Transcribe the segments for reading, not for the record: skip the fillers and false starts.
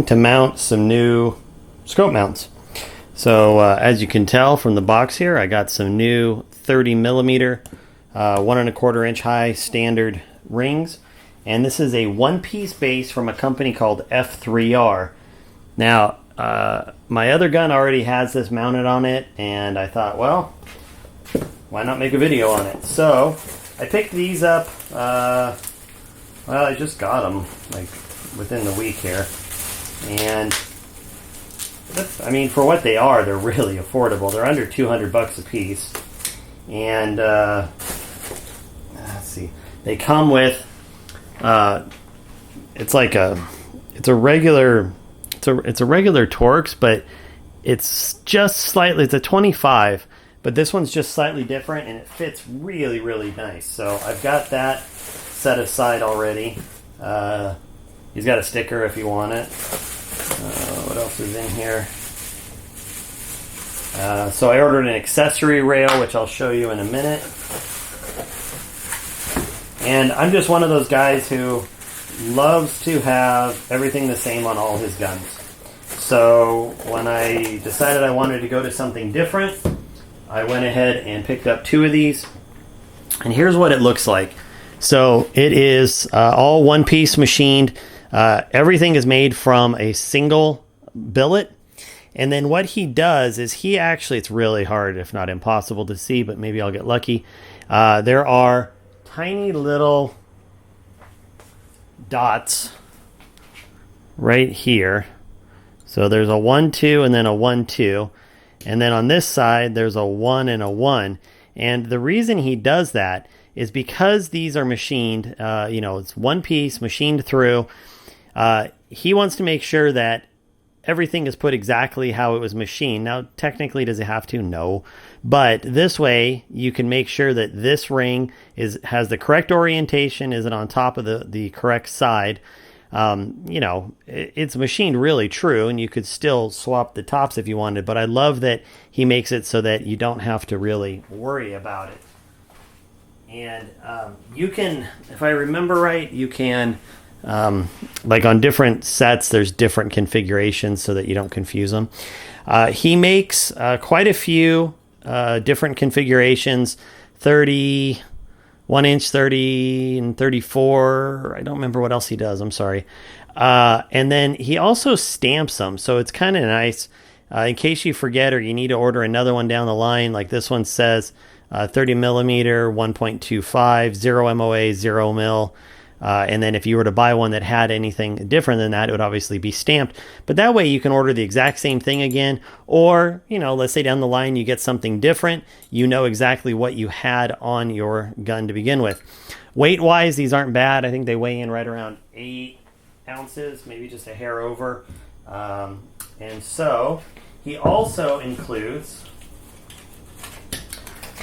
to mount some new scope mounts. So as you can tell from the box here, I got some new 30 millimeter, 1¼ inch high standard rings. And this is a one-piece base from a company called F3R. Now, my other gun already has this mounted on it, and I thought, well, why not make a video on it? So I picked these up, well, I just got them like within the week here. And I mean, for what they are, they're really affordable. They're under 200 bucks a piece. And let's see, they come with it's a regular Torx, but it's just slightly, it's a 25, but this one's just slightly different, and it fits really, really nice. So I've got that set aside already. He's got a sticker if you want it. What else is in here? So I ordered an accessory rail, which I'll show you in a minute. And I'm just one of those guys who loves to have everything the same on all his guns. So when I decided I wanted to go to something different, I went ahead and picked up 2 of these. And here's what it looks like. So it is all one piece machined. Everything is made from a single billet. And then what he does is he actually, it's really hard, if not impossible to see, but maybe I'll get lucky. There are tiny little dots right here. So there's a 1, 2, and then a 1, 2. And then on this side, there's a 1 and a 1. And the reason he does that is because these are machined, it's one piece machined through. He wants to make sure that everything is put exactly how it was machined. Now, technically, does it have to? No. But this way, you can make sure that this ring has the correct orientation, is it on top of the correct side. It's machined really true, and you could still swap the tops if you wanted. But I love that he makes it so that you don't have to really worry about it. And you can, if I remember right, you can... like on different sets, there's different configurations so that you don't confuse them. He makes quite a few different configurations, 30, 1 inch, 30, and 34. I don't remember what else he does. I'm sorry. And then he also stamps them. So it's kind of nice in case you forget or you need to order another one down the line. Like this one says 30 millimeter, 1.25, 0 MOA, 0 mil. And then if you were to buy one that had anything different than that, it would obviously be stamped. But that way you can order the exact same thing again. Or, let's say down the line you get something different. You know exactly what you had on your gun to begin with. Weight-wise, these aren't bad. I think they weigh in right around 8 ounces, maybe just a hair over. And so he also includes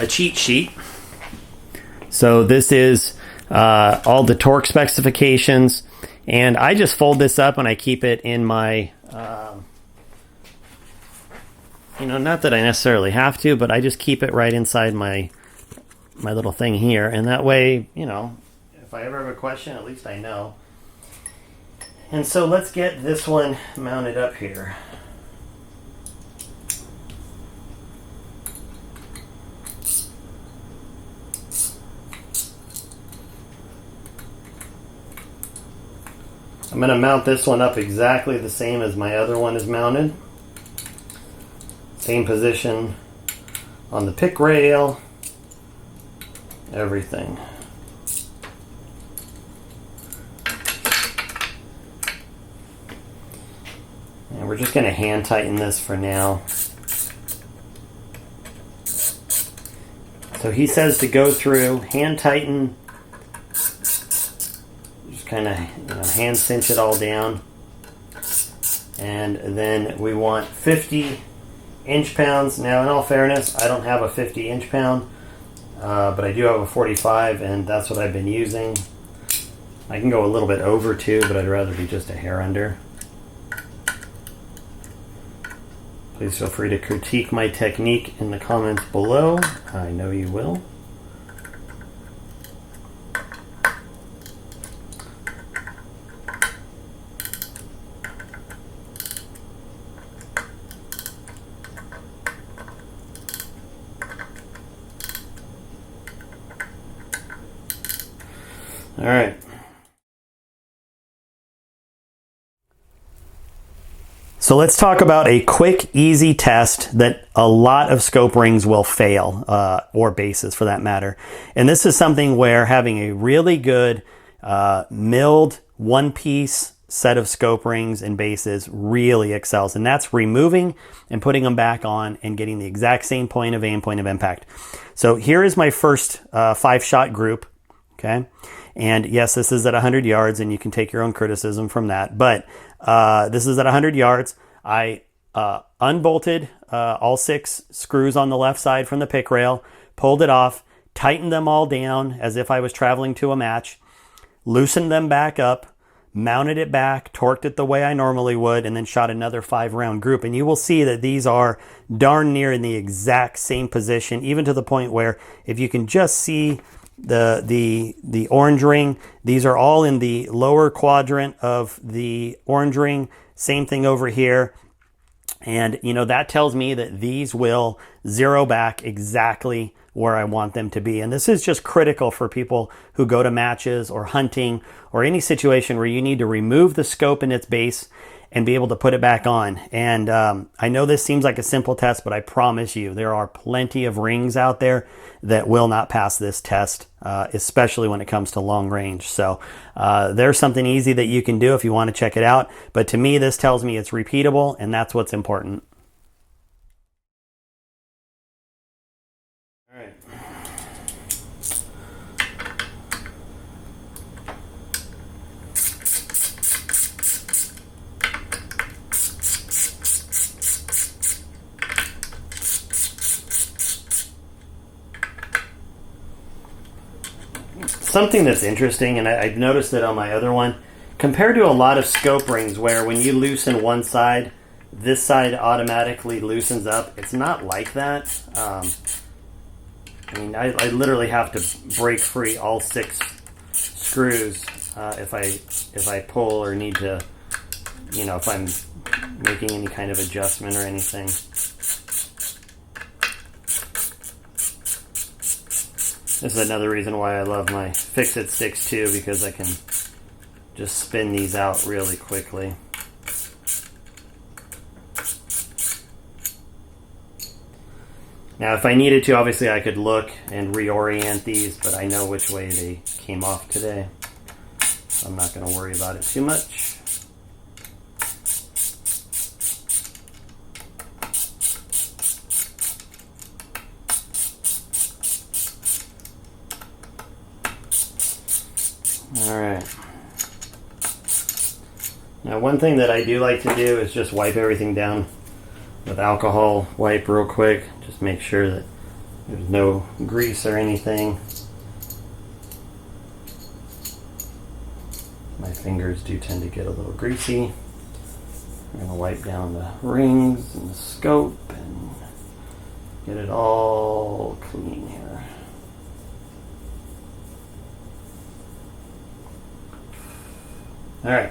a cheat sheet. So this is... all the torque specifications, and I just fold this up and I keep it in my not that I necessarily have to, but I just keep it right inside my little thing here, and that way if I ever have a question, at least I know. And so let's get this one mounted up here. I'm going to mount this one up exactly the same as my other one is mounted. Same position on the pick rail, everything. And we're just going to hand tighten this for now. So he says to go through, hand tighten, kind of hand cinch it all down, and then we want 50 inch-pounds. Now, in all fairness, I don't have a 50 inch-pound, but I do have a 45, and that's what I've been using. I can go a little bit over too, but I'd rather be just a hair under. Please feel free to critique my technique in the comments below. I know you will. All right. So let's talk about a quick, easy test that a lot of scope rings will fail, or bases for that matter. And this is something where having a really good milled one-piece set of scope rings and bases really excels. And that's removing and putting them back on and getting the exact same point of aim, point of impact. So here is my first 5-shot group. Okay. And yes, this is at 100 yards, and you can take your own criticism from that. But this is at 100 yards. I unbolted all 6 screws on the left side from the pick rail, pulled it off, tightened them all down as if I was traveling to a match, loosened them back up, mounted it back, torqued it the way I normally would, and then shot another 5-round group. And you will see that these are darn near in the exact same position, even to the point where if you can just see the orange ring, these are all in the lower quadrant of the orange ring. Same thing over here. And that tells me that these will zero back exactly where I want them to be. And this is just critical for people who go to matches or hunting or any situation where you need to remove the scope in its base and be able to put it back on. And I know this seems like a simple test, but I promise you there are plenty of rings out there that will not pass this test, especially when it comes to long range. So there's something easy that you can do if you want to check it out. But to me, this tells me it's repeatable, and that's what's important. All right. Something that's interesting, and I've noticed it on my other one, compared to a lot of scope rings where when you loosen one side, this side automatically loosens up. It's not like that. I mean, I literally have to break free all 6 screws if I pull or need to, if I'm making any kind of adjustment or anything. This is another reason why I love my fix-it sticks too, because I can just spin these out really quickly. Now, if I needed to, obviously I could look and reorient these, but I know which way they came off today, so I'm not going to worry about it too much. All right. Now, one thing that I do like to do is just wipe everything down with alcohol wipe real quick. Just make sure that there's no grease or anything. My fingers do tend to get a little greasy. I'm going to wipe down the rings and the scope and get it all clean here. All right.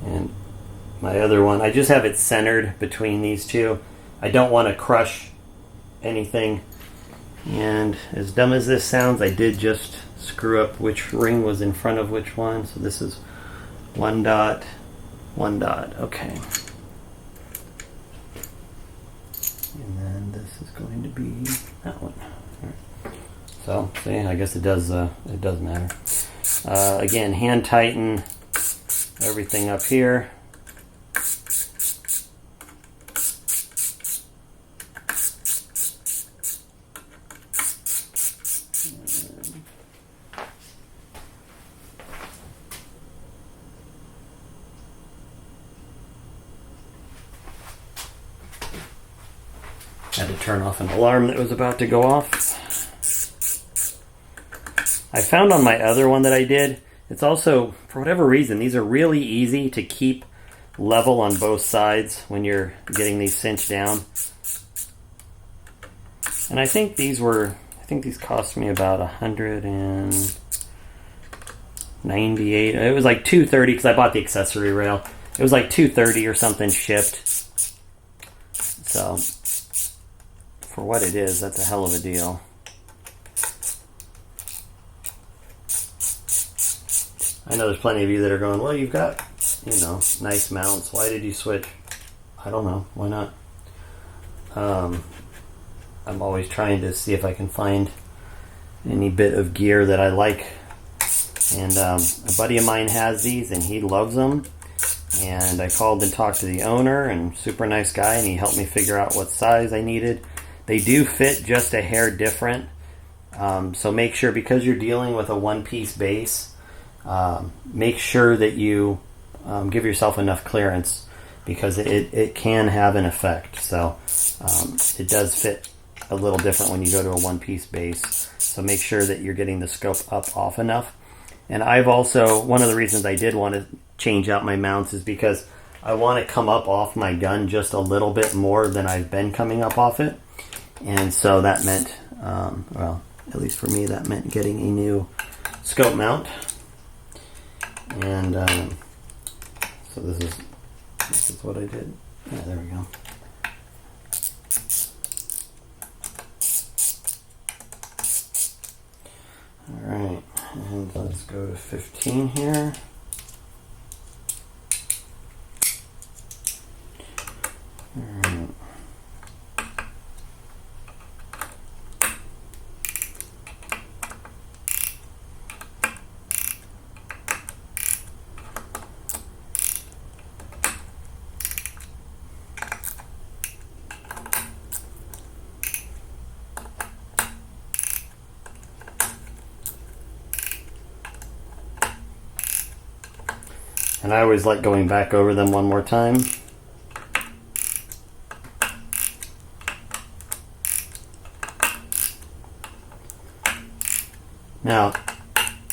And my other one, I just have it centered between these two. I don't want to crush anything. And as dumb as this sounds, I did just screw up which ring was in front of which one. So this is 1 dot. 1 dot, okay. And then this is going to be that one. Right. So, see, I guess it does matter. Again, hand tighten everything up here. Had to turn off an alarm that was about to go off. I found on my other one that I did, it's also, for whatever reason, these are really easy to keep level on both sides when you're getting these cinched down. And I think these cost me about $100 and $98. It was like $230 because I bought the accessory rail. It was like $230 or something shipped. So for what it is, that's a hell of a deal. I know there's plenty of you that are going, well, you've got, you know, nice mounts. Why did you switch? I don't know. Why not? I'm always trying to see if I can find any bit of gear that I like. And a buddy of mine has these, and he loves them. And I called and talked to the owner, and super nice guy, and he helped me figure out what size I needed. They do fit just a hair different. So make sure, because you're dealing with a one-piece base, make sure that you give yourself enough clearance, because it can have an effect. So it does fit a little different when you go to a one-piece base. So make sure that you're getting the scope up off enough. And I've also, one of the reasons I did want to change out my mounts is because I want to come up off my gun just a little bit more than I've been coming up off it. And so that meant, well, at least for me, that meant getting a new scope mount. And so this is what I did. Yeah, there we go. All right, and let's go to 15 here. All right. And I always like going back over them one more time. Now,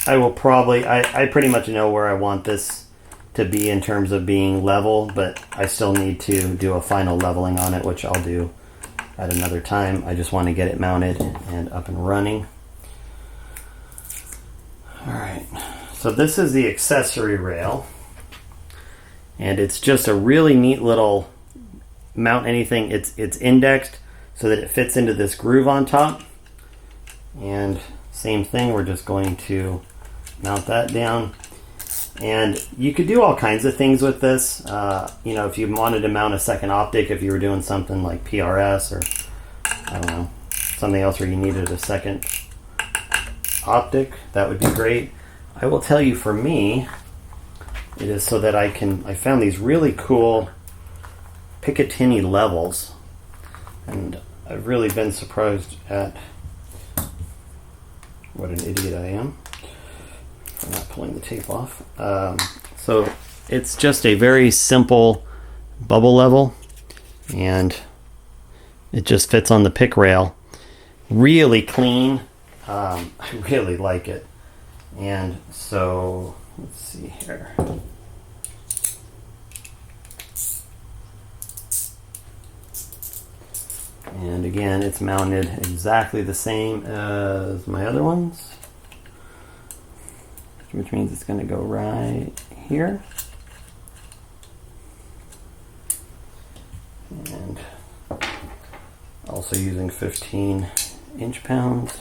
I will probably, I pretty much know where I want this to be in terms of being level, but I still need to do a final leveling on it, which I'll do at another time. I just want to get it mounted and up and running. All right, so this is the accessory rail. And it's just a really neat little mount anything. It's indexed so that it fits into this groove on top. And same thing, we're just going to mount that down. And you could do all kinds of things with this. You know, if you wanted to mount a second optic, if you were doing something like PRS or, I don't know, something else where you needed a second optic, that would be great. I will tell you, for me, it is so that I found these really cool Picatinny levels, and I've really been surprised at what an idiot I am for not pulling the tape off. So it's just a very simple bubble level, and it just fits on the pick rail. Really clean. I really like it. And so let's see here. And again, it's mounted exactly the same as my other ones, which means it's going to go right here. And also using 15 inch-pounds.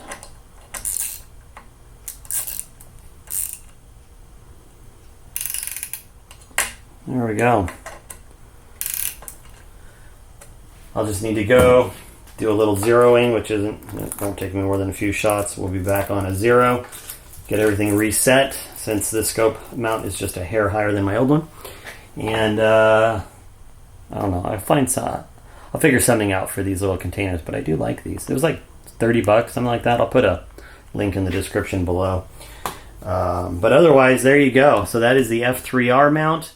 There we go. I'll just need to go do a little zeroing, which won't take me more than a few shots. We'll be back on a 0. Get everything reset, since this scope mount is just a hair higher than my old one. And I don't know. I'll figure something out for these little containers, but I do like these. It was like $30, something like that. I'll put a link in the description below. But otherwise, there you go. So that is the F3R mount.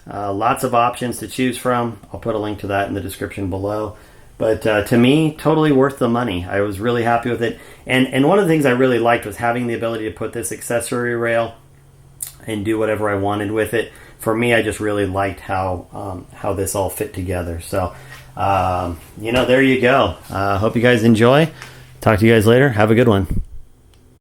Lots of options to choose from. I'll put a link to that in the description below. But to me, totally worth the money. I was really happy with it. And one of the things I really liked was having the ability to put this accessory rail and do whatever I wanted with it. For me, I just really liked how this all fit together. So, there you go. Hope you guys enjoy. Talk to you guys later. Have a good one.